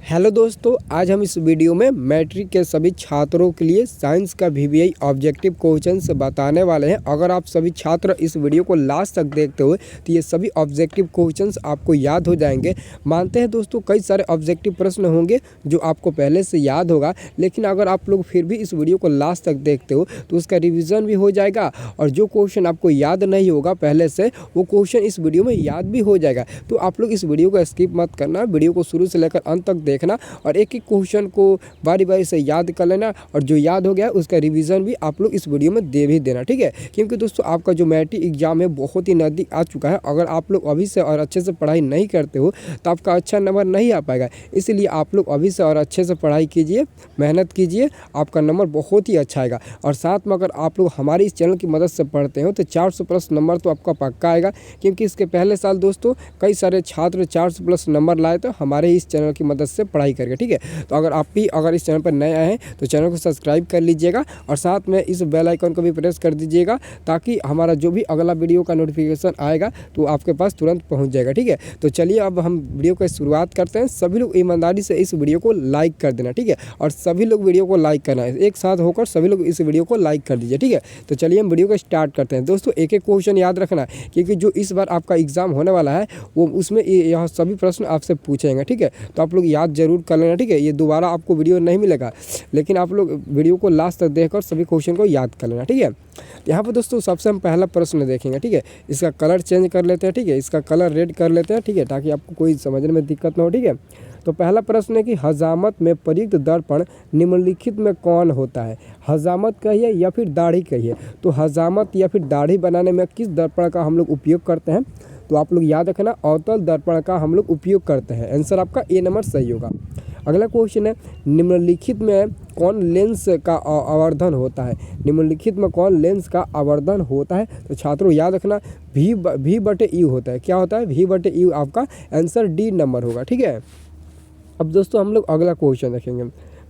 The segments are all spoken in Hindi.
हेलो दोस्तों, आज हम इस वीडियो में मैट्रिक के सभी छात्रों के लिए साइंस का वीवीआई ऑब्जेक्टिव क्वेश्चंस बताने वाले हैं। अगर आप सभी छात्र इस वीडियो को लास्ट तक देखते हो तो ये सभी ऑब्जेक्टिव क्वेश्चंस आपको याद हो जाएंगे। मानते हैं दोस्तों कई सारे ऑब्जेक्टिव प्रश्न होंगे जो आपको पहले से याद होगा, लेकिन अगर आप लोग फिर भी इस वीडियो को लास्ट तक देखते हो तो उसका रिविज़न भी हो जाएगा और जो क्वेश्चन आपको याद नहीं होगा पहले से वो क्वेश्चन इस वीडियो में याद भी हो जाएगा। तो आप लोग इस वीडियो को स्किप मत करना, वीडियो को शुरू से लेकर अंत तक देखना और एक एक क्वेश्चन को बारी बारी से याद कर लेना और जो याद हो गया उसका रिवीजन भी आप लोग इस वीडियो में दे भी देना, ठीक है। क्योंकि दोस्तों आपका जो मैट्रिक एग्जाम है बहुत ही नज़दीक आ चुका है। अगर आप लोग अभी से और अच्छे से पढ़ाई नहीं करते हो तो आपका अच्छा नंबर नहीं आ पाएगा। इसलिए आप लोग अभी से और अच्छे से पढ़ाई कीजिए, मेहनत कीजिए, आपका नंबर बहुत ही अच्छा आएगा। और साथ में अगर आप लोग हमारे इस चैनल की मदद से पढ़ते हो तो 400 प्लस नंबर तो आपका पक्का आएगा, क्योंकि इसके पहले साल दोस्तों कई सारे छात्र 400 प्लस नंबर लाए तो हमारे इस चैनल की मदद से पढ़ाई करके, ठीक है। तो अगर आप भी इस चैनल पर नए आए हैं तो चैनल को सब्सक्राइब कर लीजिएगा और साथ में इस बेल आइकन को भी प्रेस कर दीजिएगा ताकि हमारा जो भी अगला वीडियो का नोटिफिकेशन आएगा तो आपके पास तुरंत पहुंच जाएगा, ठीक है। तो चलिए अब हम वीडियो की शुरुआत करते हैं। सभी लोग ईमानदारी से इस वीडियो को लाइक कर देना, ठीक है। और सभी लोग वीडियो को लाइक करना है, एक साथ होकर सभी लोग इस वीडियो को लाइक कर दीजिए, ठीक है। तो चलिए हम वीडियो को स्टार्ट करते हैं। दोस्तों एक एक क्वेश्चन याद रखना है क्योंकि जो इस बार आपका एग्जाम होने वाला है वो उसमें यह सभी प्रश्न आपसे पूछेंगे, ठीक है। तो आप लोग याद जरूर कर लेना, ठीक है। ये दोबारा आपको वीडियो नहीं मिलेगा, लेकिन आप लोग वीडियो को लास्ट तक देखकर सभी क्वेश्चन को याद कर लेना, ठीक है। यहाँ पर दोस्तों सबसे हम पहला प्रश्न देखेंगे, ठीक है। इसका कलर चेंज कर लेते हैं, ठीक है। इसका कलर रेड कर लेते हैं, ठीक है, ताकि आपको कोई समझने में दिक्कत ना हो, ठीक है। तो पहला प्रश्न है कि हजामत में प्रयुक्त दर्पण निम्नलिखित में कौन होता है। हजामत कहिए या फिर दाढ़ी कहिए। तो हजामत या फिर दाढ़ी बनाने में किस दर्पण का हम लोग उपयोग करते हैं, तो आप लोग याद रखना अवतल दर्पण का हम लोग उपयोग करते हैं। आंसर आपका ए नंबर सही होगा। अगला क्वेश्चन है निम्नलिखित में कौन लेंस का आवर्धन होता है। निम्नलिखित में कौन लेंस का आवर्धन होता है। तो छात्रों याद रखना भी बटे यू होता है। क्या होता है? भी बटे यू। आपका आंसर डी नंबर होगा, ठीक है। अब दोस्तों हम लोग अगला क्वेश्चन देखेंगे,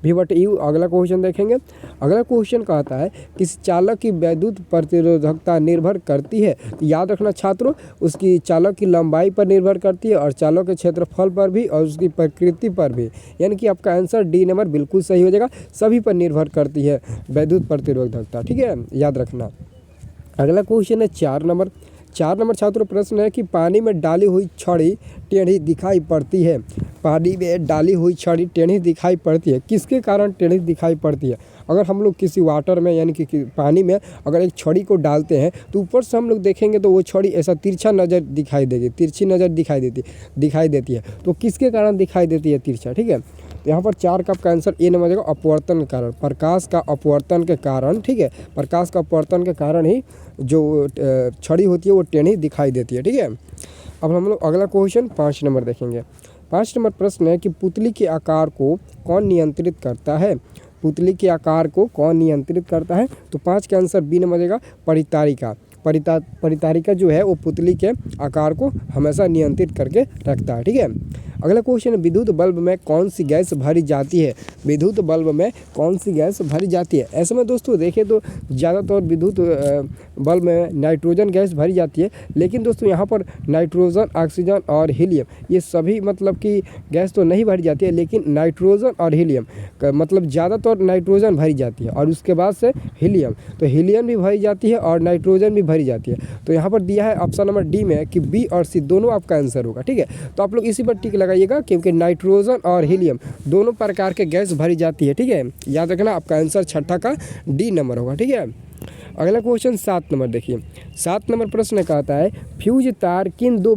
भी बटे यू। अगला क्वेश्चन देखेंगे। अगला क्वेश्चन कहता है किस चालक की विद्युत प्रतिरोधकता निर्भर करती है। तो याद रखना छात्रों उसकी चालक की लंबाई पर निर्भर करती है और चालक के क्षेत्रफल पर भी और उसकी प्रकृति पर भी। यानी कि आपका आंसर डी नंबर बिल्कुल सही हो जाएगा। सभी पर निर्भर करती है विद्युत प्रतिरोधकता, ठीक है, याद रखना। अगला क्वेश्चन है 4 नंबर। 4 नंबर छात्रों प्रश्न है कि पानी में डाली हुई छड़ी टेढ़ी दिखाई पड़ती है। पानी में डाली हुई छड़ी टेढ़ी दिखाई पड़ती है, किसके कारण टेढ़ी दिखाई पड़ती है। अगर हम लोग किसी वाटर में यानी कि पानी में अगर एक छड़ी को डालते हैं तो ऊपर से हम लोग देखेंगे तो वो छड़ी ऐसा तिरछा नज़र दिखाई देगी, तिरछी नज़र दिखाई देती है। तो किसके कारण दिखाई देती है तिरछा, ठीक है। तो यहाँ पर 4 का आपका आंसर ए नंबर जाएगा, अपवर्तन के कारण, प्रकाश का अपवर्तन के कारण, ठीक है। प्रकाश का अपवर्तन के कारण ही जो छड़ी होती है वो टेढ़ी दिखाई देती है, ठीक है। अब हम लोग अगला क्वेश्चन 5 नंबर देखेंगे। 5 नंबर प्रश्न है कि पुतली के आकार को कौन नियंत्रित करता है। पुतली के आकार को कौन नियंत्रित करता है। तो 5 का आंसर बी नंबर जाएगा, परितारिका। परितारिका जो है वो पुतली के आकार को हमेशा नियंत्रित करके रखता है, ठीक है। अगला क्वेश्चन है विद्युत बल्ब में कौन सी गैस भरी जाती है। विद्युत बल्ब में कौन सी गैस भरी जाती है। ऐसे में दोस्तों देखें तो ज़्यादातर विद्युत बल्ब में नाइट्रोजन गैस भरी जाती है, लेकिन दोस्तों यहाँ पर नाइट्रोजन, ऑक्सीजन और हीलियम ये सभी मतलब कि गैस तो नहीं भरी जाती है, लेकिन नाइट्रोजन और हीलियम मतलब ज़्यादातर नाइट्रोजन भरी जाती है और उसके बाद से हीलियम। तो हीलियम भी भरी जाती है और नाइट्रोजन भी भरी जाती है। तो यहाँ पर दिया है ऑप्शन नंबर डी में कि बी और सी दोनों आपका आंसर होगा, ठीक है। तो आप लोग इसी पर टिक लगाइएगा क्योंकि नाइट्रोजन और हीलियम दोनों प्रकार के गैस भरी जाती है, ठीक है। याद रखना आपका आंसर छठा का डी नंबर होगा, ठीक है। अगला क्वेश्चन 7 नंबर देखिए। 7 नंबर प्रश्न कहता है फ्यूज तार किन दो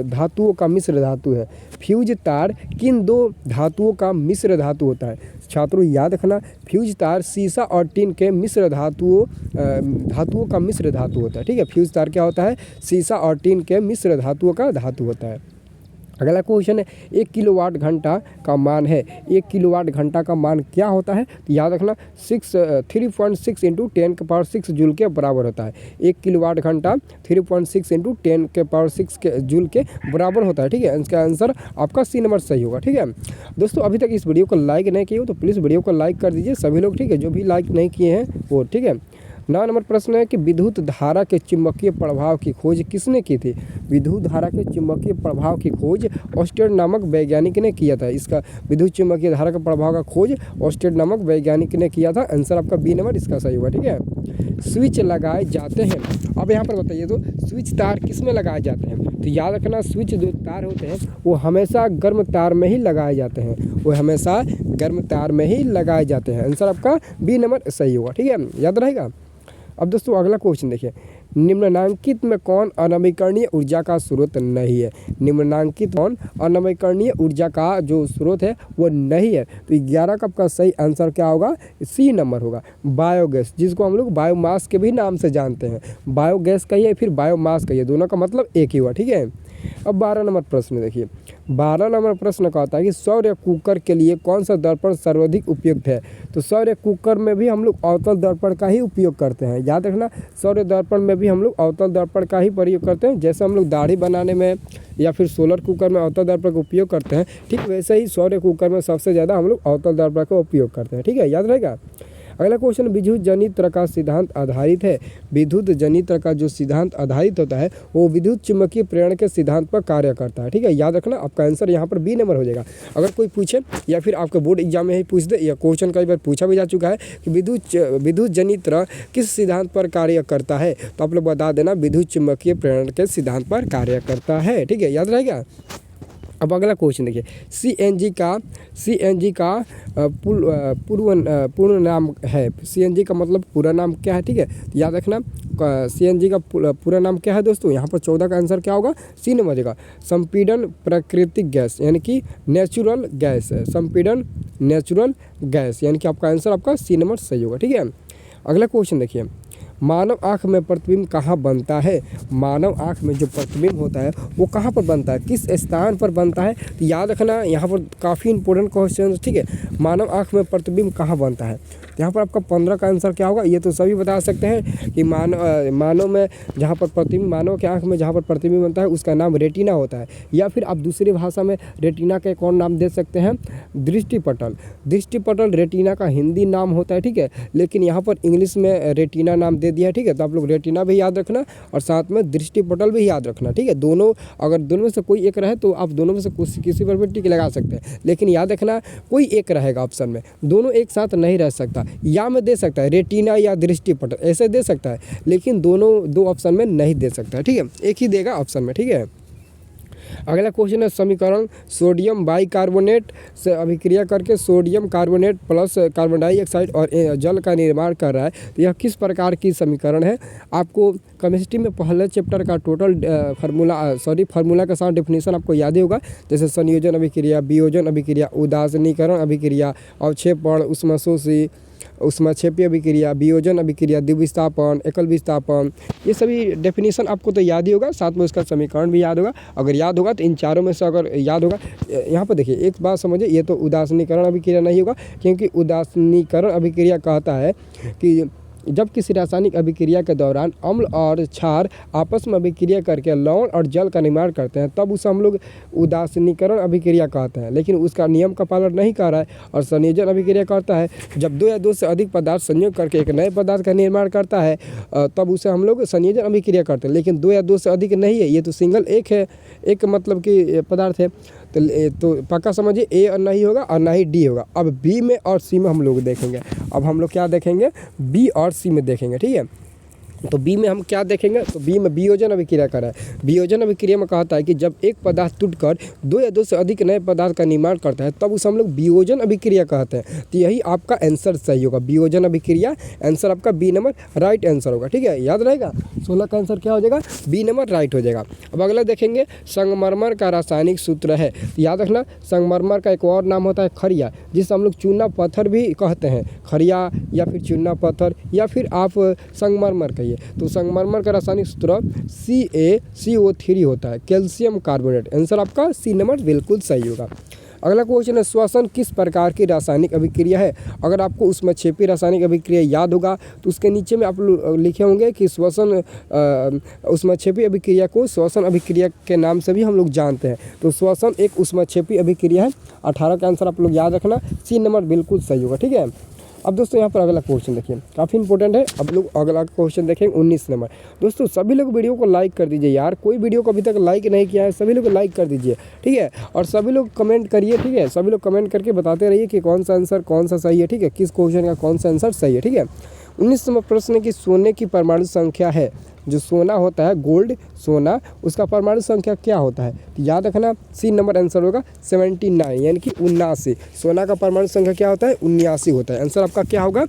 धातुओं का मिश्र धातु है। फ्यूज तार किन दो धातुओं का मिश्र धातु होता है। छात्रों याद रखना फ्यूज तार सीसा और टिन के मिश्र धातुओं का मिश्र धातु होता है, ठीक है। फ्यूज तार क्या होता है? सीसा और टिन के मिश्र धातुओं का धातु होता है। अगला क्वेश्चन है 1 किलोवाट घंटा का मान है। 1 किलोवाट घंटा का मान क्या होता है। तो याद रखना 3.6 इंटू 10 के पावर 6 जूल के बराबर होता है। 1 किलोवाट घंटा 3.6 इंटू 10 के पावर 6 के जूल के बराबर होता है, ठीक है। इसका आंसर आपका सी नंबर सही होगा, ठीक है। दोस्तों अभी तक इस वीडियो को लाइक नहीं किए हो तो प्लीज़ वीडियो को लाइक कर दीजिए सभी लोग, ठीक है। जो भी लाइक नहीं किए हैं वो, ठीक है। नौ नंबर प्रश्न है कि विद्युत धारा के चुंबकीय प्रभाव की खोज किसने की थी। विद्युत धारा के चुंबकीय प्रभाव की खोज ऑस्टेड नामक वैज्ञानिक ने किया था। इसका विद्युत चुंबकीय धारा के प्रभाव का खोज ऑस्टेड नामक वैज्ञानिक ने किया था। आंसर आपका बी नंबर इसका सही होगा। ठीक है, स्विच लगाए जाते हैं। अब यहाँ पर बताइए तो स्विच तार किस में लगाए जाते हैं। तो याद रखना, स्विच जो तार होते हैं वो हमेशा गर्म तार में ही लगाए जाते हैं, वो हमेशा गर्म तार में ही लगाए जाते हैं। आंसर आपका बी नंबर सही होगा। ठीक है, याद रहेगा। अब दोस्तों अगला क्वेश्चन देखिए, निम्नलिखित में कौन अनवीकरणीय ऊर्जा का स्रोत नहीं है। निम्नलिखित कौन अनवीकरणीय ऊर्जा का जो स्रोत है वो नहीं है। तो 11 का आपका सही आंसर क्या होगा, सी नंबर होगा। बायोगैस, जिसको हम लोग बायोमास के भी नाम से जानते हैं, बायोगैस कहिए फिर बायोमास कहिए, दोनों का मतलब एक ही हुआ। ठीक है, अब 12 नंबर प्रश्न देखिए, 12 नंबर प्रश्न कहता है कि सौर कुकर के लिए कौन सा दर्पण सर्वाधिक उपयुक्त है। तो सौर कुकर में भी हम लोग अवतल दर्पण का ही उपयोग करते हैं। याद रखना, सौर दर्पण में भी हम लोग अवतल दर्पण का ही प्रयोग करते हैं। जैसे हम लोग दाढ़ी बनाने में या फिर सोलर कुकर में अवतल दर्पण का उपयोग करते हैं, ठीक वैसे ही सौर कुकर में सबसे ज़्यादा हम लोग अवतल दर्पण का उपयोग करते हैं। ठीक है, याद रहेगा। अगला क्वेश्चन, विद्युत जनित्र का सिद्धांत आधारित है। विद्युत जनित्र का जो सिद्धांत आधारित होता है वो विद्युत चुम्बकीय प्रेरण के सिद्धांत पर कार्य करता है। ठीक है, याद रखना, आपका आंसर यहाँ पर बी नंबर हो जाएगा। अगर कोई पूछे या फिर आपके बोर्ड एग्जाम में ही पूछ दे, या क्वेश्चन कई बार पूछा भी जा चुका है कि विद्युत जनित्र किस सिद्धांत पर कार्य करता है, तो आप लोग बता देना विद्युत चुम्बकीय प्रेरण के सिद्धांत पर कार्य करता है। ठीक है, याद रहेगा। अब अगला क्वेश्चन देखिए, सीएनजी का पूर्ण नाम है। सीएनजी का मतलब पूरा नाम क्या है। ठीक है, तो याद रखना, सीएनजी का पूरा नाम क्या है दोस्तों। यहाँ पर 14 का आंसर क्या होगा, सी नंबर देगा। संपीड़न प्राकृतिक गैस यानी कि नेचुरल गैस है। संपीड़न नेचुरल गैस यानी कि आपका आंसर आपका सी नंबर सही होगा। ठीक है, अगला क्वेश्चन देखिए, मानव आँख में प्रतिबिंब कहाँ बनता है। मानव आँख में जो प्रतिबिंब होता है वो कहाँ पर बनता है, किस स्थान पर बनता है। तो याद रखना, यहाँ पर काफ़ी इंपॉर्टेंट क्वेश्चन। ठीक है, मानव आँख में प्रतिबिंब कहाँ बनता है। तो यहाँ पर आपका 15 का आंसर क्या होगा, ये तो सभी बता सकते हैं कि मानव में जहाँ पर प्रतिबिंब, मानव के आँख में जहाँ पर प्रतिबिंब बनता है उसका नाम रेटिना होता है। या फिर आप दूसरी भाषा में रेटिना का कौन नाम दे सकते हैं, दृष्टिपटल। दृष्टिपटल रेटिना का हिंदी नाम होता है। ठीक है, लेकिन यहाँ पर इंग्लिश में रेटिना नाम दे दिया है। ठीक है, तो आप लोग रेटिना भी याद रखना और साथ में दृष्टिपटल भी याद रखना। ठीक है, दोनों, अगर दोनों में से कोई एक रहे तो आप दोनों में से किसी पर भी टिक लगा सकते हैं, लेकिन याद रखना कोई एक रहेगा ऑप्शन में, दोनों एक साथ नहीं रह सकता। या में दे सकता है रेटिना या दृष्टिपटल, ऐसे दे सकता है, लेकिन दोनों दो ऑप्शन में नहीं दे सकता। ठीक है, एक ही देगा ऑप्शन में। ठीक है, अगला क्वेश्चन है, समीकरण सोडियम बाइकार्बोनेट से अभिक्रिया करके sodium carbonate plus carbon dioxide और जल का निर्माण कर रहा है। तो यह किस प्रकार की समीकरण है। आपको केमिस्ट्री में पहले चैप्टर का टोटल फार्मूला का साथ डेफिनेशन आपको याद ही होगा। जैसे संयोजन अभिक्रिया, वियोजन अभिक्रिया, उदासीनीकरण अभिक्रिया, अवक्षेपण, उष्माक्षेपीय अभिक्रिया, वियोजन अभिक्रिया, द्विविस्थापन, एकल विस्थापन, ये सभी डेफिनेशन आपको तो याद ही होगा, साथ में उसका समीकरण भी याद होगा। अगर याद होगा तो इन चारों में से अगर याद होगा, यहाँ पर देखिए एक बात समझिए, ये तो उदासीनीकरण अभिक्रिया नहीं होगा, क्योंकि उदासीनीकरण अभिक्रिया कहता है कि जब किसी रासायनिक अभिक्रिया के दौरान अम्ल और क्षार आपस में अभिक्रिया करके लवण और जल का निर्माण करते हैं, तब उसे हम लोग उदासीनीकरण अभिक्रिया कहते हैं। लेकिन उसका नियम का पालन नहीं कर रहा है। और संयोजन अभिक्रिया करता है जब दो या दो से अधिक पदार्थ संयोग करके एक नए पदार्थ का निर्माण करता है, तब उसे हम लोग संयोजन अभिक्रिया करते हैं। लेकिन दो या दो से अधिक नहीं है, ये तो सिंगल एक है, एक मतलब कि पदार्थ है। तो पक्का समझिए, ए नहीं होगा और ना ही डी होगा। अब बी में और सी में हम लोग देखेंगे। अब हम लोग क्या देखेंगे, बी और सी में देखेंगे। ठीक है, तो बी में हम क्या देखेंगे, तो बी में वियोजन अभिक्रिया कर रहा है। वियोजन अभिक्रिया में कहता है कि जब एक पदार्थ टूटकर दो या दो से अधिक नए पदार्थ का निर्माण करता है, तब उसे हम लोग वियोजन अभिक्रिया कहते हैं। तो यही आपका आंसर सही होगा, वियोजन अभिक्रिया। आंसर आपका बी नंबर राइट आंसर होगा। ठीक है, याद रहेगा, 16 का आंसर क्या हो जाएगा, बी नंबर राइट हो जाएगा। अब अगला देखेंगे, संगमरमर का रासायनिक सूत्र है। तो याद रखना, संगमरमर का एक और नाम होता है खरिया, जिसे हम लोग चूना पत्थर भी कहते हैं। खरिया या फिर चूना पत्थर या फिर आप संगमरमर कहिए। तो संगमरमर का रासायनिक सूत्र CaCO3 होता है, कैल्शियम कार्बोनेट। आंसर आपका सी नंबर बिल्कुल सही होगा। अगला क्वेश्चन है, श्वसन किस प्रकार की रासायनिक अभिक्रिया है। अगर आपको उष्माक्षेपी रासायनिक अभिक्रिया याद होगा तो उसके नीचे में आप लिखे होंगे कि श्वसन उष्माक्षेपी अभिक्रिया को श्वसन अभिक्रिया के नाम से भी हम लोग जानते हैं। तो श्वसन एक उष्माक्षेपी अभिक्रिया है। 18 का आंसर आप लोग याद रखना, सी नंबर बिल्कुल सही होगा। ठीक है, अब दोस्तों यहाँ पर अगला क्वेश्चन देखिए, काफ़ी इंपॉर्टेंट है। अब लोग अगला क्वेश्चन देखेंगे 19 नंबर। दोस्तों सभी लोग वीडियो को लाइक कर दीजिए यार, कोई वीडियो को अभी तक लाइक नहीं किया है, सभी लोग लाइक कर दीजिए, ठीक है। और सभी लोग कमेंट करिए, ठीक है। सभी लोग कमेंट करके बताते रहिए कि कौन सा आंसर कौन सा सही है, ठीक है, किस क्वेश्चन का कौन सा आंसर सही है, ठीक है। 19 नंबर प्रश्न है कि सोने की परमाणु संख्या है, जो सोना होता है गोल्ड सोना, उसका परमाणु संख्या क्या होता है? तो याद रखना सी नंबर आंसर होगा 79 यानी कि 79। सोना का परमाणु संख्या क्या होता है? 79 होता है। आंसर आपका क्या होगा?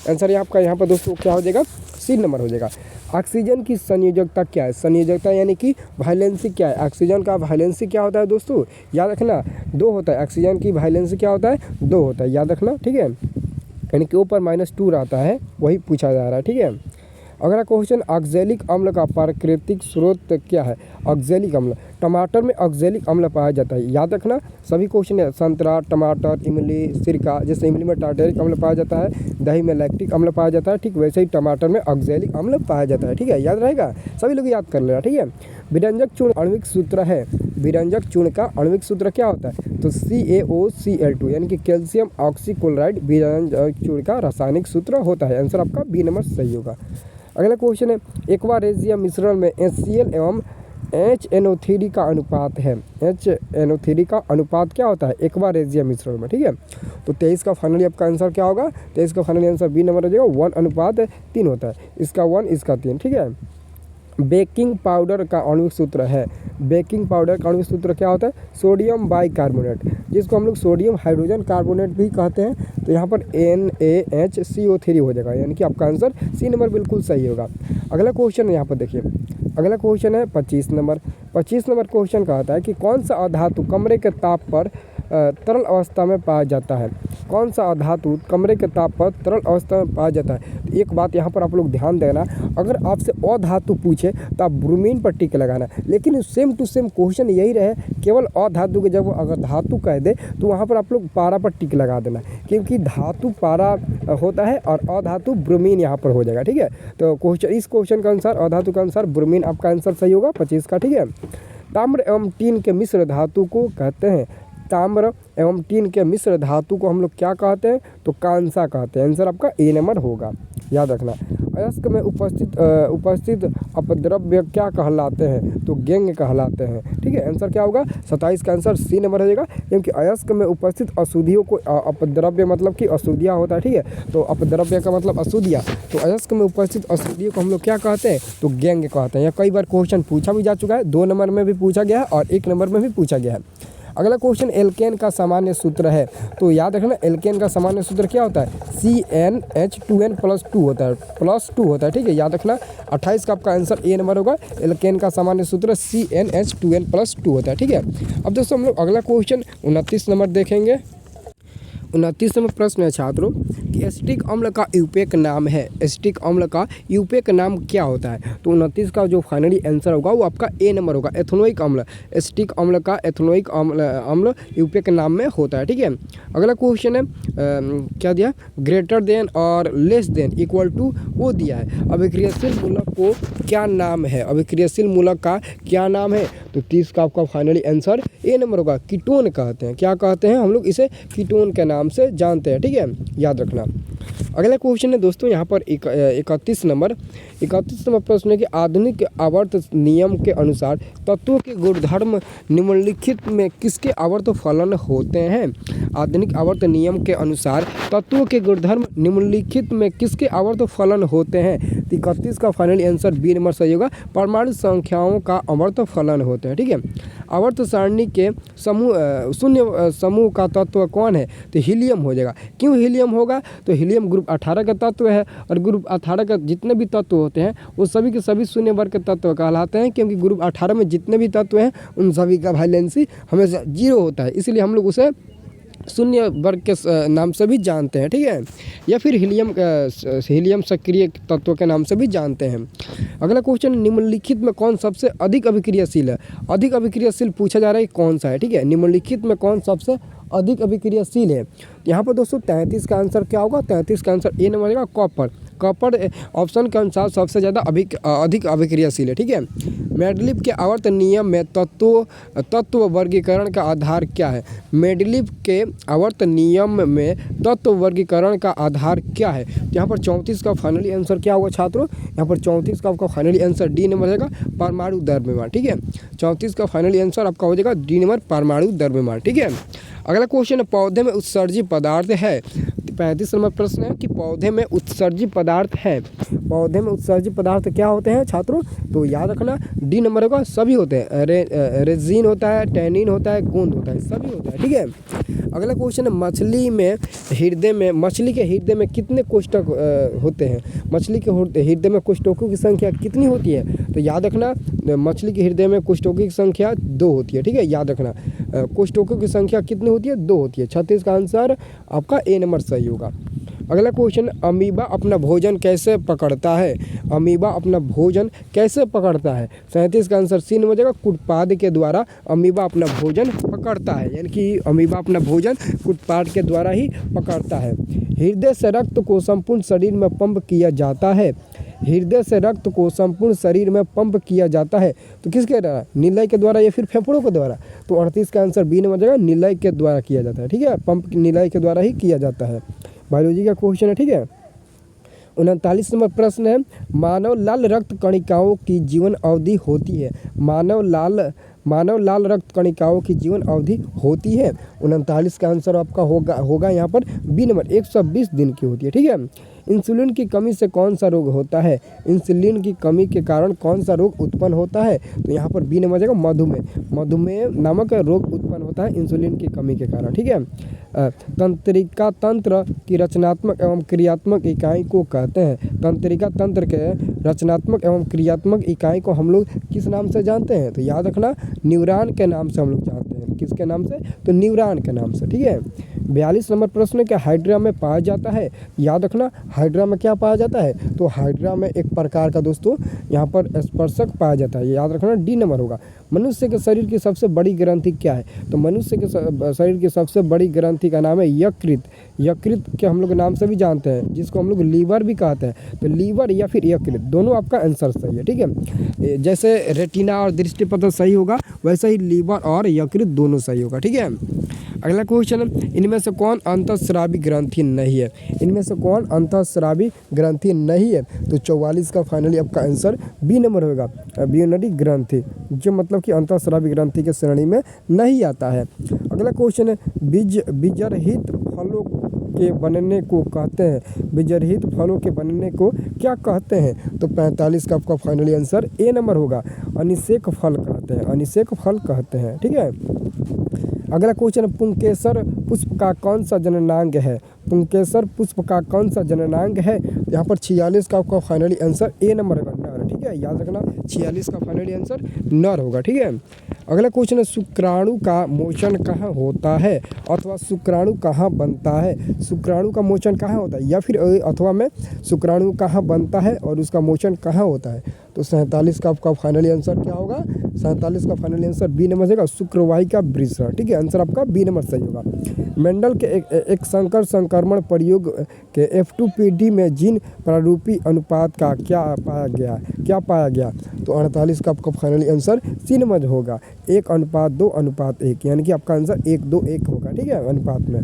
आंसर आपका यहाँ पर दोस्तों क्या हो जाएगा? सी नंबर हो जाएगा। ऑक्सीजन की संयोजकता क्या है? संयोजकता यानी कि वैलेंसी क्या है? ऑक्सीजन का वैलेंसी क्या होता है दोस्तों? याद रखना 2 होता है। ऑक्सीजन की वैलेंसी क्या होता है? 2 होता है, याद रखना, ठीक है। यानी कि ऊपर -2 रहता है, वही पूछा जा रहा है, ठीक है। अगला क्वेश्चन, ऑक्जेलिक अम्ल का प्राकृतिक स्रोत क्या है? ऑक्जेलिक अम्ल, टमाटर में ऑक्जेलिक अम्ल पाया जाता है, याद रखना। सभी क्वेश्चन है, संतरा, टमाटर, इमली, सिरका, जैसे इमली में टार्टेरिक अम्ल पाया जाता है, दही में लैक्टिक अम्ल पाया जाता है, ठीक वैसे ही टमाटर में ऑक्जेलिक अम्ल पाया जाता है, ठीक है। याद रहेगा, सभी लोग याद कर लेना, ठीक है। विरंजक चूर्ण आणविक सूत्र है, विरंजक चूर्ण का आणविक सूत्र क्या होता है? तो CaOCl2 यानी कि कैल्शियम ऑक्सीक्लोराइड विरंजक चूर्ण का रासायनिक सूत्र होता है। आंसर आपका बी नंबर सही होगा। अगला क्वेश्चन है, एक्वा रेजियम मिश्रण में HCl एवं HNO3 का अनुपात है। HNO3 का अनुपात क्या होता है एक्वा रेजियम मिश्रण में, ठीक है। तो 23 का फाइनली आपका आंसर क्या होगा? 23 का फाइनली आंसर बी नंबर हो जाएगा, 1:3 होता है, इसका 1 इसका 3, ठीक है। बेकिंग पाउडर का आणविक सूत्र है, बेकिंग पाउडर का आणविक सूत्र क्या होता है? सोडियम बाइकार्बोनेट, जिसको हम लोग सोडियम हाइड्रोजन कार्बोनेट भी कहते हैं। तो यहाँ पर NaHCO3 हो जाएगा, यानी कि आपका आंसर सी नंबर बिल्कुल सही होगा। अगला क्वेश्चन यहाँ पर देखिए, अगला क्वेश्चन है 25 नंबर। 25 नंबर क्वेश्चन कहता है कि कौन सा अधातु कमरे के ताप पर तरल अवस्था में पाया जाता है? कौन सा अधातु कमरे के ताप पर तरल अवस्था में पाया जाता है? तो एक बात यहाँ पर आप लोग ध्यान देना, अगर आपसे अधातु पूछे तो आप ब्रोमीन पर टिक लगाना, लेकिन सेम टू सेम क्वेश्चन यही रहे, केवल अधातु के जब अगर धातु कह दे तो वहाँ पर आप लोग पारा पर टिक लगा देना, क्योंकि धातु पारा होता है और अधातु ब्रोमीन यहाँ पर हो जाएगा, ठीक है। तो क्वेश्चन इस क्वेश्चन के अनुसार अधातु के अनुसार ब्रोमीन आपका आंसर सही होगा 25 का, ठीक है। ताम्र एवं टीन के मिश्र धातु को कहते हैं, ताम्र एवं टीन के मिश्र धातु को हम लोग क्या कहते हैं? तो कांसा कहते हैं। आंसर आपका ए नंबर होगा, याद रखना। अयस्क में उपस्थित अपद्रव्य क्या कहलाते हैं? तो गैंग कहलाते हैं, ठीक है। आंसर क्या होगा? 27 का आंसर सी नंबर हो जाएगा, क्योंकि अयस्क में उपस्थित अशुद्धियों को अपद्रव्य मतलब कि अशुद्धियाँ होता है, ठीक है। तो अपद्रव्य का मतलब अशुद्धियाँ, तो अयस्क में उपस्थित अशुद्धियों को हम लोग क्या कहते हैं? तो गैंग कहते हैं। यह कई बार क्वेश्चन पूछा भी जा चुका है, 2 नंबर में भी पूछा गया है और 1 नंबर में भी पूछा गया है। अगला क्वेश्चन, एल्केन का सामान्य सूत्र है, तो याद रखना एल्केन का सामान्य सूत्र क्या होता है? CnH2n+2 होता है, +2 होता है, ठीक है, याद रखना। 28 का आपका आंसर ए नंबर होगा। एल्केन का सामान्य सूत्र CnH2n+2 होता है, ठीक है। अब दोस्तों हम लोग अगला क्वेश्चन 29 नंबर देखेंगे। 29 नंबर प्रश्न है छात्रों कि एसिटिक अम्ल का यूपेक नाम है, एसिटिक अम्ल का यूपेक नाम क्या होता है? तो 29 का जो फाइनली आंसर होगा वो आपका ए नंबर होगा, एथेनोइक अम्ल। एसिटिक अम्ल का एथेनोइक अम्ल यूपेक नाम में होता है, ठीक है। अगला क्वेश्चन है क्या दिया? ग्रेटर देन और लेस देन इक्वल टू वो दिया है। अभिक्रियाशील मूलक को क्या नाम है? अभिक्रियाशील मूलक का क्या नाम है? तो 30 का आपका फाइनली आंसर ए नंबर होगा, कीटोन कहते हैं। क्या कहते हैं? हम लोग इसे कीटोन के नाम से जानते हैं, ठीक है, याद रखना। अगला क्वेश्चन है दोस्तों यहाँ पर 31 नंबर प्रश्न है कि आधुनिक आवर्त नियम के अनुसार तत्वों के गुणधर्म निम्नलिखित में किसके आवर्त फलन होते हैं? आधुनिक आवर्त नियम के अनुसार तत्वों के गुणधर्म निम्नलिखित में किसके आवर्त फलन होते हैं? 31 का फाइनली आंसर बी नंबर सही होगा, परमाणु संख्याओं का आवर्त फलन होते हैं, ठीक है। आवर्त सारणी के शून्य समूह का तत्व कौन है? तो हीलियम हो जाएगा। क्यों हीलियम होगा? तो हीलियम ग्रुप 18 का तत्व है और ग्रुप 18 का जितने भी तत्व होते हैं वो सभी के सभी शून्य वर्ग के तत्व कहलाते हैं, क्योंकि ग्रुप 18 में जितने भी तत्व हैं उन सभी का वैलेंसी हमेशा 0 होता है, इसलिए हम लोग उसे शून्य वर्ग के नाम से भी जानते हैं, ठीक है, या फिर हीलियम सक्रिय तत्व के नाम से भी जानते हैं। अगला क्वेश्चन, निम्नलिखित में कौन सबसे अधिक अभिक्रियाशील है? अधिक अभिक्रियाशील पूछा जा रहा है कौन सा है, ठीक है। निम्नलिखित में कौन सबसे अधिक अभिक्रियाशील है? यहाँ पर दोस्तों 33 का आंसर क्या होगा? 33 का आंसर ए नंबर होगा, कॉपर। कपड़ ऑप्शन के अनुसार सबसे ज़्यादा अधिक अभिक्रियाशील है। ठीक है, मेंडलीव के आवर्त नियम में तत्व वर्गीकरण का आधार क्या है? मेंडलीव के आवर्त नियम में तत्व वर्गीकरण का आधार क्या है? यहाँ पर 34 का फाइनली आंसर क्या होगा छात्रों? यहाँ पर 34 का आपका फाइनली आंसर डी नंबर रहेगा, परमाणु द्रव्यमान। ठीक है, 34 का फाइनली आंसर आपका हो जाएगा डी नंबर, परमाणु द्रव्यमान। ठीक है, अगला क्वेश्चन है, पौधे में उत्सर्जित पदार्थ है। 35 नंबर प्रश्न है कि पौधे में उत्सर्जित पदार्थ है। पौधे में उत्सर्जित पदार्थ क्या होते हैं छात्रों? तो याद रखना डी नंबर होगा, सभी होते हैं। रेजिन होता है, टैनिन होता है, गोंद होता है, सभी होता है। ठीक है, अगला क्वेश्चन है, मछली के हृदय में कितने कोष्ठक होते हैं? मछली के हृदय में कोष्ठकों की संख्या कितनी होती है? तो याद रखना मछली के हृदय में कोष्ठकों की संख्या 2 होती है। ठीक है, याद रखना कोष्ठकों की संख्या कितनी होती है? 2 होती है। 36 का आंसर आपका ए नंबर सही होगा। अगला क्वेश्चन, अमीबा अपना भोजन कैसे पकड़ता है? अमीबा अपना भोजन कैसे पकड़ता है? 37 का आंसर सी नंबर जाएगा, कुटपाद के द्वारा अमीबा अपना भोजन पकड़ता है, यानी कि अमीबा अपना भोजन कुटपाद के द्वारा ही पकड़ता है। हृदय से रक्त को संपूर्ण शरीर में पंप किया जाता है। हृदय से रक्त को संपूर्ण शरीर में पंप किया जाता है तो किसके द्वारा? निलय के द्वारा या फिर फेफड़ों के द्वारा? तो 38 का आंसर बी नंबर जाएगा, निलय के द्वारा किया जाता है। ठीक है, पंप निलय के द्वारा ही किया जाता है। बायोलॉजी का क्वेश्चन है। ठीक है, 39 नंबर प्रश्न है, मानव लाल रक्त कणिकाओं की जीवन अवधि होती है। मानव लाल रक्त कणिकाओं की जीवन अवधि होती है। 39 का आंसर आपका होगा यहाँ पर बी नंबर, 120 दिन की होती है। ठीक है, इंसुलिन की कमी से कौन सा रोग होता है? इंसुलिन की कमी के कारण कौन सा रोग उत्पन्न होता है? तो यहाँ पर बी नंबर जाएगा, मधुमेह नामक रोग उत्पन्न होता है इंसुलिन की कमी के कारण। ठीक है, तंत्रिका तंत्र की रचनात्मक एवं क्रियात्मक इकाई को कहते हैं। तंत्रिका तंत्र के रचनात्मक एवं क्रियात्मक इकाई को हम लोग किस नाम से जानते हैं? तो याद रखना न्यूरॉन के नाम से हम लोग जानते हैं। किसके नाम से? तो न्यूरॉन के नाम से। ठीक है, 42 नंबर प्रश्न, क्या हाइड्रा में पाया जाता है? याद रखना हाइड्रा में क्या पाया जाता है? तो हाइड्रा में एक प्रकार का दोस्तों यहाँ पर स्पर्शक पाया जाता है। याद रखना डी नंबर होगा। मनुष्य के शरीर की सबसे बड़ी ग्रंथि क्या है? तो मनुष्य के शरीर की सबसे बड़ी ग्रंथि का नाम है यकृत। यकृत के हम लोग नाम से भी जानते हैं, जिसको हम लोग लीवर भी कहते हैं। तो लीवर या फिर यकृत, दोनों आपका आंसर सही है। ठीक है, जैसे रेटिना और दृष्टिपत्र सही होगा, वैसे ही लीवर और यकृत दोनों सही होगा। ठीक है, अगला क्वेश्चन, इनमें से कौन अंतःस्रावी ग्रंथि नहीं है? इनमें से कौन अंतःस्रावी ग्रंथि नहीं है? तो 44 का फाइनली आपका आंसर बी नंबर होगा, बियोनरी ग्रंथि, जो मतलब कि अंतःस्रावी ग्रंथि के श्रेणी में नहीं आता है। अगला क्वेश्चन है, बीजरहित फलों के बनने को कहते हैं। बीजरहित फलों के बनने को क्या कहते हैं? तो 45 का आपका फाइनली आंसर ए नंबर होगा, अनिषेक फल कहते हैं। अनिषेक फल कहते हैं। ठीक है, अगला क्वेश्चन, पुंकेसर पुष्प का कौन सा जननांग है? पुंकेसर पुष्प का कौन सा जननांग है? यहाँ पर 46 का आपका फाइनली आंसर ए नंबर होगा, नर। ठीक है, याद रखना 46 का फाइनली आंसर नर होगा। ठीक है, अगला क्वेश्चन है, शुक्राणु का मोचन कहाँ होता है? अथवा शुक्राणु कहाँ बनता है? शुक्राणु का मोचन कहाँ होता है, या फिर अथवा में शुक्राणु कहाँ बनता है और उसका मोचन कहाँ होता है? तो 47 का आपका फाइनली आंसर क्या होगा? 47 का फाइनल आंसर बी नंबर होगा, शुक्रवाहिका वृषण। ठीक है, आंसर आपका बी नंबर सही होगा। मेंडल के एक संकरण प्रयोग के F2PD में जीन प्रारूपी अनुपात का क्या पाया गया? तो 48 का आपका फाइनली आंसर सी नंबर होगा, 1:2:1, यानी कि आपका आंसर 1:2:1 होगा। ठीक है, अनुपात में।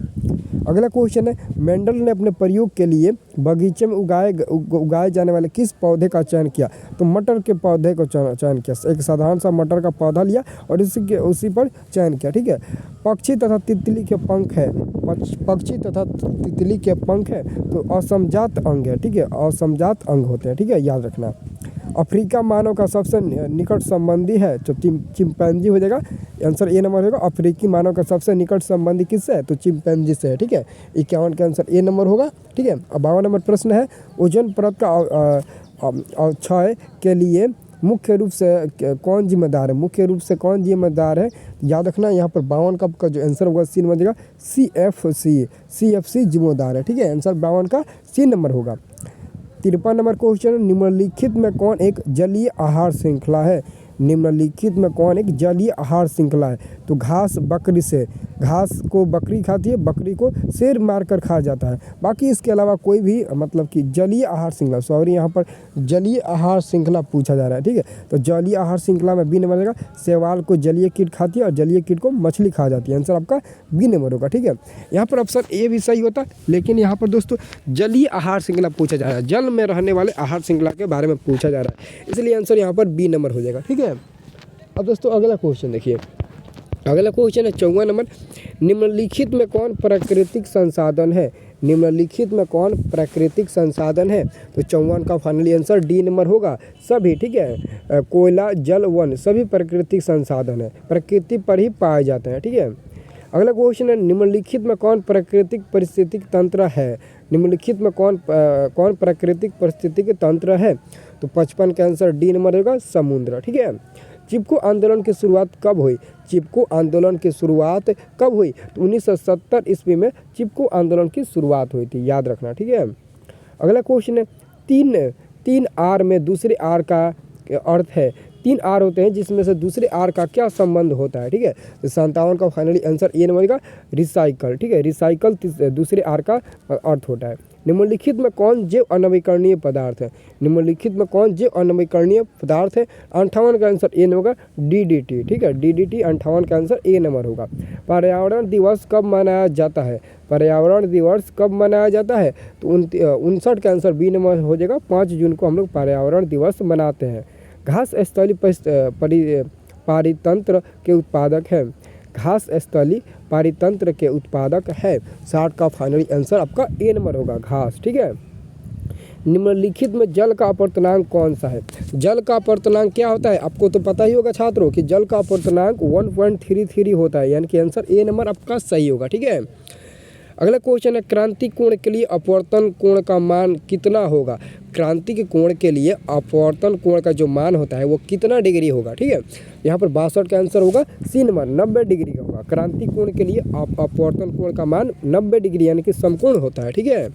अगला क्वेश्चन है, मेंडल ने अपने प्रयोग के लिए बगीचे में उगाए जाने वाले किस पौधे का चयन किया? तो मटर के पौधे को चयन किया। एक साधारण सा मटर का पौधा लिया और उसी पर चयन किया। ठीक है, पक्षी तथा तितली के पंख है। पक्षी तथा तितली के पंख है तो असमजात अंग है। ठीक है, असमजात अंग होते हैं। ठीक है, याद रखना। अफ्रीका मानव का सबसे निकट संबंधी है तो चिंपैंजी हो जाएगा, आंसर ए नंबर होगा। अफ्रीकी मानव का सबसे निकट संबंधी किससे है? तो चिंपैंजी से है। ठीक है, 51 का आंसर ए नंबर होगा। ठीक है, अब 52 नंबर प्रश्न है, ओजोन परत का क्षय के लिए मुख्य रूप से कौन जिम्मेदार है? मुख्य रूप से कौन जिम्मेदार है? याद रखना यहाँ पर 52 का जो आंसर होगा सी नंबर देगा, CFC जिम्मेदार है। ठीक है, आंसर 52 का सी नंबर होगा। 53 नंबर क्वेश्चन, निम्नलिखित में कौन एक जलीय आहार श्रृंखला है? निम्नलिखित में कौन एक जलीय आहार श्रृंखला है? तो घास बकरी से, घास को बकरी खाती है, बकरी को शेर मारकर खा जाता है। बाकी इसके अलावा कोई भी मतलब कि जलीय आहार श्रृंखला, सॉरी यहाँ पर जलीय आहार श्रृंखला पूछा जा रहा है, ठीक है। तो जलीय आहार श्रृंखला में बी नंबर रहेगा, शैवाल को जलीय कीट खाती है और जलीय कीट को मछली खा जाती है। आंसर आपका बी नंबर होगा, ठीक है। यहाँ पर ऑप्शन ए भी सही होता, लेकिन यहाँ पर दोस्तों जलीय आहार श्रृंखला पूछा जा रहा है, जल में रहने वाले आहार श्रृंखला के बारे में पूछा जा रहा है, इसलिए आंसर यहाँ पर बी नंबर हो जाएगा, ठीक है। अब दोस्तों अगला क्वेश्चन देखिए, अगला क्वेश्चन है 54 नंबर, निम्नलिखित में कौन प्राकृतिक संसाधन है? निम्नलिखित में कौन प्राकृतिक संसाधन है? तो 54 का फाइनली आंसर डी नंबर होगा, सभी, ठीक है। कोयला, जल, वन सभी प्राकृतिक संसाधन है, प्रकृति पर ही पाए जाते हैं, ठीक है। अगला क्वेश्चन है, निम्नलिखित में कौन प्राकृतिक पारिस्थितिक तंत्र है? निम्नलिखित में कौन प्राकृतिक पारिस्थितिक तंत्र है? तो 55 का आंसर डी नंबर होगा, समुद्र, ठीक है। चिपको आंदोलन की शुरुआत कब हुई? चिपको आंदोलन की शुरुआत कब हुई? तो 1970 ईस्वी में चिपको आंदोलन की शुरुआत हुई थी, याद रखना, ठीक है। अगला क्वेश्चन है, तीन आर में दूसरे आर का अर्थ है, 3 आर होते हैं जिसमें से दूसरे आर का क्या संबंध होता है, ठीक है। तो 57 का फाइनली आंसर ए नंबर का रिसाइकल, ठीक है। रिसाइकल दूसरे आर का अर्थ होता है। निम्नलिखित में कौन जैव अनवीकरणीय पदार्थ है? निम्नलिखित में कौन जैव अनवीकरणीय पदार्थ है? 58 का आंसर ए नंबर होगा, DDT, ठीक है। DDT 58 का आंसर ए नंबर होगा। पर्यावरण दिवस कब मनाया जाता है? पर्यावरण दिवस कब मनाया जाता है? तो 59 का आंसर बी नंबर हो जाएगा, 5 जून को हम लोग पर्यावरण दिवस मनाते हैं। घास स्थलीय पारितंत्र के उत्पादक है, घास स्थलीय पारितंत्र के उत्पादक है। 60 का फाइनली आंसर आपका ए नंबर होगा, घास, ठीक है। निम्नलिखित में जल का अपवर्तनांक कौन सा है? जल का अपवर्तनांक क्या होता है? आपको तो पता ही होगा छात्रों कि जल का अपवर्तनांक 1.33 होता है, यानी कि आंसर ए नंबर आपका सही होगा, ठीक है। अगला क्वेश्चन है, क्रांति कोण के लिए अपवर्तन कोण का मान कितना होगा? क्रांति के कोण के लिए अपवर्तन कोण का जो मान होता है वो कितना डिग्री होगा, ठीक है। यहाँ पर 62 का आंसर होगा, सी नंबर 90 डिग्री का होगा। क्रांति कोण के लिए अपवर्तन कोण का मान 90 डिग्री यानी कि समकोण होता है, ठीक है।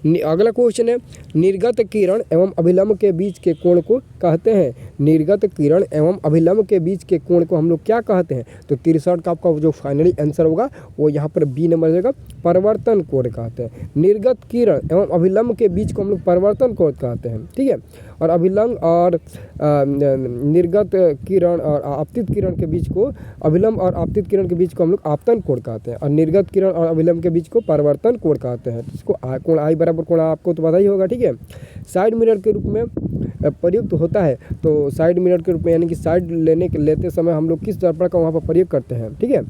अगला क्वेश्चन है, निर्गत किरण एवं अभिलंब के बीच के कोण को कहते हैं? निर्गत किरण एवं अभिलंब के बीच के कोण को हम लोग क्या कहते हैं? तो 63 का आपका जो फाइनली आंसर होगा वो यहाँ पर बी नंबर रहेगा, परिवर्तन कोण कहते हैं। निर्गत किरण एवं अभिलंब के बीच को हम लोग परिवर्तन कोण कहते हैं, ठीक है। और अभिलंब और निर्गत किरण और आपतित किरण के बीच को, अभिलंब और आपतित किरण के बीच को हम लोग आपतन कोण कहते हैं, और निर्गत किरण और अभिलंब के बीच को परिवर्तन कोण कहते हैं। इसको कोण आई बराबर कोण आपको तो पता ही होगा, ठीक है। साइड मिरर के रूप में प्रयुक्त होता है, तो साइड मिरर के रूप में यानी कि साइड लेते समय हम लोग किस दर्पण का वहाँ पर प्रयोग करते हैं, ठीक है।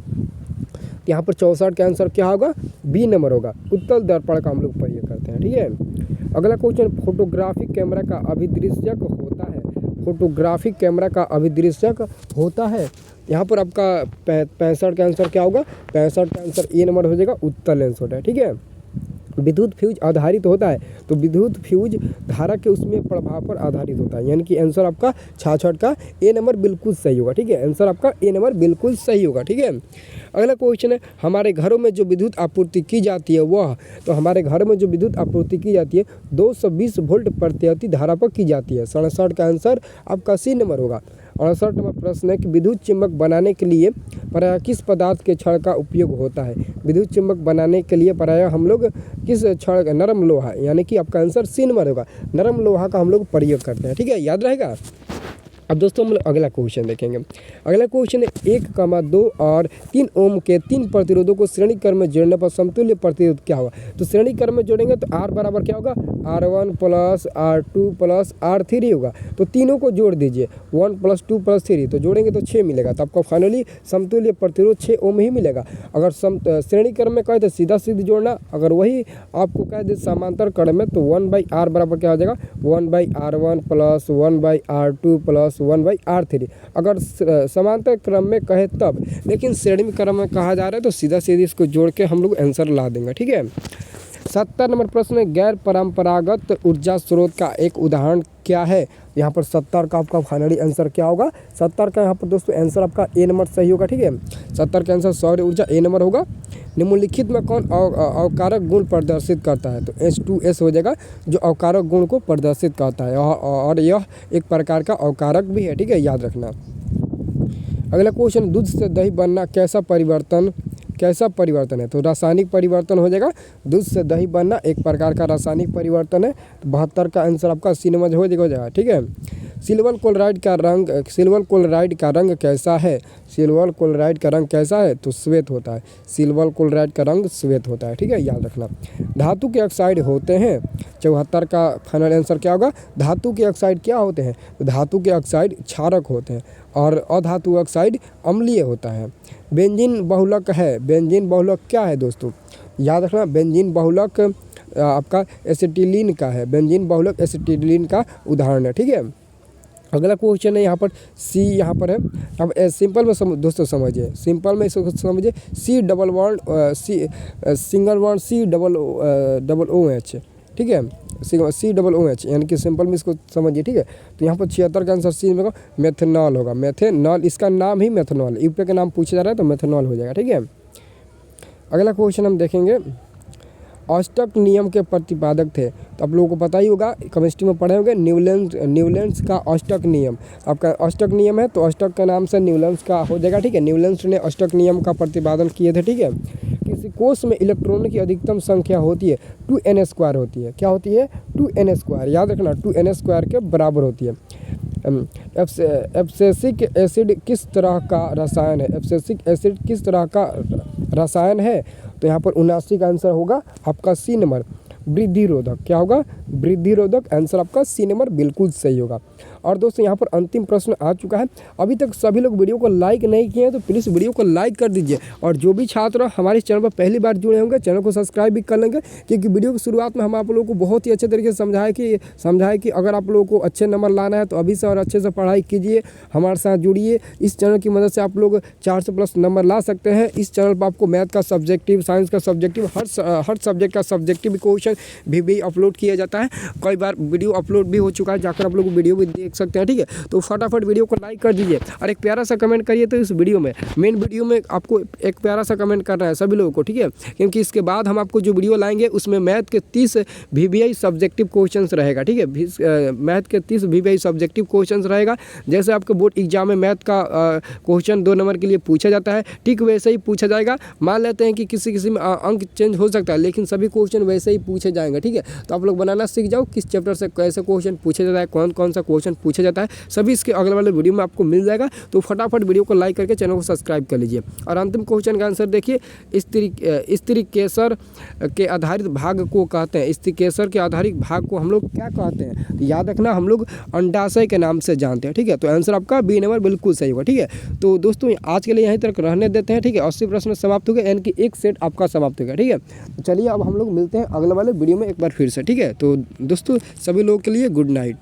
यहाँ पर 64 का आंसर क्या होगा? बी नंबर होगा, उत्तल दर्पण का हम लोग प्रयोग करते हैं, ठीक है। अगला क्वेश्चन, फोटोग्राफिक कैमरा का अभिदृश्यक होता है? फोटोग्राफिक कैमरा का अभिदृश्यक होता है। यहाँ पर आपका 65 का आंसर क्या होगा? 65 का आंसर ए नंबर हो जाएगा, उत्तल लेंस होता है, ठीक है। विद्युत फ्यूज आधारित होता है, तो विद्युत फ्यूज धारा के उसमें प्रभाव पर आधारित होता है, यानी कि आंसर आपका 66 का ए नंबर बिल्कुल सही होगा, ठीक है। आंसर आपका ए नंबर बिल्कुल सही होगा, ठीक है। अगला क्वेश्चन है, हमारे घरों में जो विद्युत आपूर्ति की जाती है वह, तो हमारे घर में जो विद्युत आपूर्ति की जाती है 220 वोल्ट प्रति धारा पर की जाती है। 67 का आंसर आपका सी नंबर होगा। 68 नंबर प्रश्न है कि विद्युत चुम्बक बनाने के लिए प्रायः किस पदार्थ के छड़ का उपयोग होता है? विद्युत चुम्बक बनाने के लिए प्रायः हम लोग किस छड़, नरम लोहा, यानी कि आपका आंसर सी नंबर होगा, नरम लोहा का हम लोग प्रयोग करते हैं, ठीक है, याद रहेगा। अब दोस्तों हम लोग अगला क्वेश्चन देखेंगे। अगला क्वेश्चन है, 1,2 और 3 ओम के 3 प्रतिरोधों को श्रेणी क्रम में जोड़ने पर समतुल्य प्रतिरोध क्या होगा? तो श्रेणी क्रम में जोड़ेंगे तो R बराबर क्या होगा? R1 + R2 + R3 होगा। तो तीनों को जोड़ दीजिए, 1 + 2 + 3, तो जोड़ेंगे तो 6 मिलेगा, तो आपको फाइनली समतुल्य प्रतिरोध 6 ओम ही मिलेगा। अगर श्रेणी क्रम में कहे तो सीधा सीधी जोड़ना, अगर वही आपको कह दे समांतर क्रम में तो 1/R बराबर क्या हो जाएगा? 1/R1 + 1/R2 + 1/R3। अगर समांतर क्रम में कहे तब, लेकिन श्रेणी क्रम में कहा जा रहा है तो सीधा सीधी इसको जोड़ के हम लोग आंसर ला देंगे, ठीक है। 70 नंबर प्रश्न है, गैर परंपरागत ऊर्जा स्रोत का एक उदाहरण क्या है। यहाँ पर 70 का आपका फाइनली आंसर क्या होगा। 70 का यहाँ पर दोस्तों आंसर आपका ए नंबर सही होगा। ठीक है, 70 का आंसर सौर ऊर्जा ए नंबर होगा। निम्नलिखित में कौन अवकारक गुण प्रदर्शित करता है, तो H2S हो जाएगा, जो अवकारक गुण को प्रदर्शित करता है और यह एक प्रकार का अवकारक भी है। ठीक है, याद रखना। अगला क्वेश्चन, दूध से दही बनना कैसा परिवर्तन है, तो रासायनिक परिवर्तन हो जाएगा। दूध से दही बनना एक प्रकार का रासायनिक परिवर्तन है। तो 72 का आंसर आपका सी नंबर हो जाएगा। ठीक है, सिल्वर क्लोराइड का रंग कैसा है। सिल्वर क्लोराइड का रंग कैसा है, तो श्वेत होता है। सिल्वर क्लोराइड का रंग श्वेत होता है। ठीक है, याद रखना। धातु के ऑक्साइड होते हैं। 74 का फाइनल आंसर क्या होगा। धातु के ऑक्साइड क्या होते हैं, तो धातु के ऑक्साइड क्षारक होते हैं और अधातु ऑक्साइड अम्लीय होता है। बेंजीन बहुलक है। बेंजीन बहुलक क्या है दोस्तों, याद रखना। बेंजीन बहुलक आपका एसिटिलीन का है। बेंजीन बहुलक एसिटिलीन का उदाहरण है। ठीक है, अगला क्वेश्चन है यहाँ पर सी, यहाँ पर है। अब सिंपल में दोस्तों समझिए, सिंपल में इसको समझिए। C double bond C single bond C double O H. ठीक है, COOH, यानी कि सिंपल में इसको समझिए। ठीक है, तो यहाँ पर 76 का आंसर सी में मेथनॉल होगा। मेथनॉल, इसका नाम ही मेथनॉल, यूपी का नाम पूछा जा रहा है तो मेथनॉल हो जाएगा। ठीक है, अगला क्वेश्चन हम देखेंगे, ऑस्टक नियम के प्रतिपादक थे। तो आप लोगों को पता ही होगा, केमिस्ट्री में पढ़े होंगे, न्यूलैंड्स का ऑस्टक नियम। आपका ऑस्टक नियम है तो ऑस्टक का नाम से न्यूलैंड्स का हो जाएगा। ठीक है, न्यूलैंड्स ने ऑस्टक नियम का प्रतिपादन किए थे। ठीक है, किसी कोष में इलेक्ट्रॉनों की अधिकतम संख्या होती है 2n² होती है। क्या होती है, 2n², याद रखना, 2n² के बराबर होती है। एब्सिसिक एसिड किस तरह का रसायन है। एब्सिसिक एसिड किस तरह का रसायन है, तो यहाँ पर 79 का आंसर होगा आपका सी नंबर, वृद्धि रोधक। क्या होगा, वृद्धि रोधक। आंसर आपका सी नंबर बिल्कुल सही होगा। और दोस्तों यहाँ पर अंतिम प्रश्न आ चुका है। अभी तक सभी लोग वीडियो को लाइक नहीं किए हैं तो प्लीज़ वीडियो को लाइक कर दीजिए। और जो भी छात्र हमारे चैनल पर पहली बार जुड़े होंगे, चैनल को सब्सक्राइब भी कर लेंगे, क्योंकि वीडियो की शुरुआत में हम आप लोगों को बहुत ही अच्छे तरीके से समझाए कि अगर आप लोगों को अच्छे नंबर लाना है तो अभी से और अच्छे से पढ़ाई कीजिए, हमारे साथ जुड़िए। इस चैनल की मदद से आप लोग 400+ नंबर ला सकते हैं। इस चैनल पर आपको मैथ का सब्जेक्टिव, साइंस का सब्जेक्टिव, हर सब्जेक्ट का सब्जेक्टिव क्वेश्चन भी अपलोड किया जाता है। कई बार वीडियो अपलोड भी हो चुका है, जाकर आप लोग वीडियो भी देख सकते हैं। ठीक है, तो फटाफट वीडियो को लाइक कर दीजिए और एक प्यारा सा कमेंट करिए। तो इस वीडियो में, मेन वीडियो में आपको एक प्यारा सा कमेंट करना है सभी लोगों को। ठीक है, क्योंकि इसके बाद हम आपको जो वीडियो लाएंगे उसमें मैथ के 30 VBI सब्जेक्टिव क्वेश्चंस रहेगा। ठीक है, मैथ के 30 VBI सब्जेक्टिव क्वेश्चंस रहेगा। जैसे आपके बोर्ड एग्जाम में मैथ का क्वेश्चन 2 नंबर के लिए पूछा जाता है, ठीक वैसे ही पूछा जाएगा। मान लेते हैं कि किसी में अंक चेंज हो सकता है, लेकिन सभी क्वेश्चन वैसे ही पूछे जाएंगे। ठीक है, तो आप लोग बनाना सीख जाओ, किस चैप्टर से कैसे क्वेश्चन पूछा जाता है, कौन कौन सा क्वेश्चन पूछा जाता है, सभी इसके अगले वाले वीडियो में आपको मिल जाएगा। तो फटाफट वीडियो को लाइक करके चैनल को सब्सक्राइब कर लीजिए। और अंतिम क्वेश्चन का आंसर देखिए, स्त्रीकेसर के आधारित भाग को कहते हैं। स्त्रीकेसर के आधारित भाग को हम लोग क्या कहते हैं, तो याद रखना, हम लोग अंडाशय के नाम से जानते हैं। ठीक है, तो आंसर आपका बी नंबर बिल्कुल सही होगा। ठीक है, तो दोस्तों आज के लिए यहीं तक रहने देते हैं। ठीक है, 80 प्रश्न समाप्त हो गए, यानी कि एक सेट आपका समाप्त हो गया। ठीक है, तो चलिए अब हम लोग मिलते हैं अगले वाले वीडियो में एक बार फिर से। ठीक है, तो दोस्तों सभी लोगों के लिए गुड नाइट।